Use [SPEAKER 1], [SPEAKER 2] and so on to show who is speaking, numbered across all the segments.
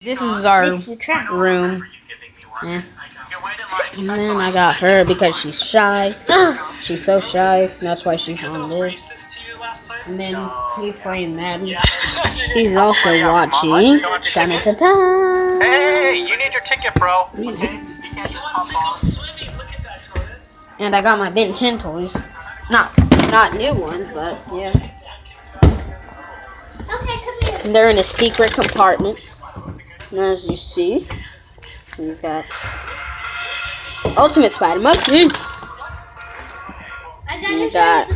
[SPEAKER 1] This is our room. Yeah. And then I got her because she's shy. She's so shy. That's why she's on this. And then he's playing Madden. He's also watching. Da-da-da-da.
[SPEAKER 2] Hey, you need your ticket, bro. Okay? You can't just pop off.
[SPEAKER 1] And I got my Ben 10 toys. Not new ones, but yeah. And they're in a secret compartment. And as you see, we've got Ultimate Spider Monkey. We got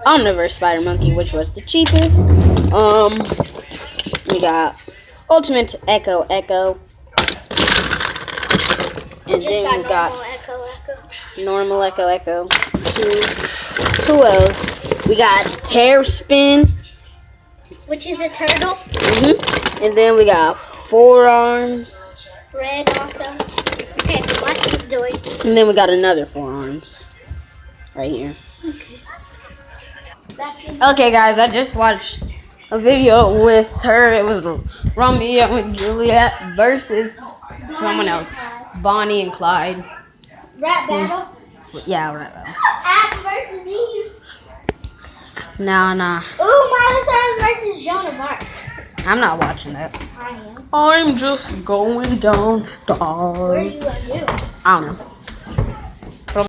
[SPEAKER 1] Omniverse Spider Monkey, which was the cheapest. We got Ultimate Echo. And then we got Normal Echo. Who else? We got Tailspin,
[SPEAKER 3] which is a turtle.
[SPEAKER 1] And then we got Forearms.
[SPEAKER 3] Red also. Okay, watch he's doing.
[SPEAKER 1] And then we got another Forearms. Right here. Okay, guys, I just watched a video with her. It was Romeo and Juliet versus someone else. Bonnie and Clyde.
[SPEAKER 3] Rap battle?
[SPEAKER 1] Yeah, rap battle.
[SPEAKER 3] Ash versus Eve.
[SPEAKER 1] Nah.
[SPEAKER 3] Ooh, Miley Cyrus versus Joan of Arc.
[SPEAKER 1] I'm not watching that.
[SPEAKER 3] I am.
[SPEAKER 1] I'm just going downstairs.
[SPEAKER 3] What are you going to do?
[SPEAKER 1] I don't know.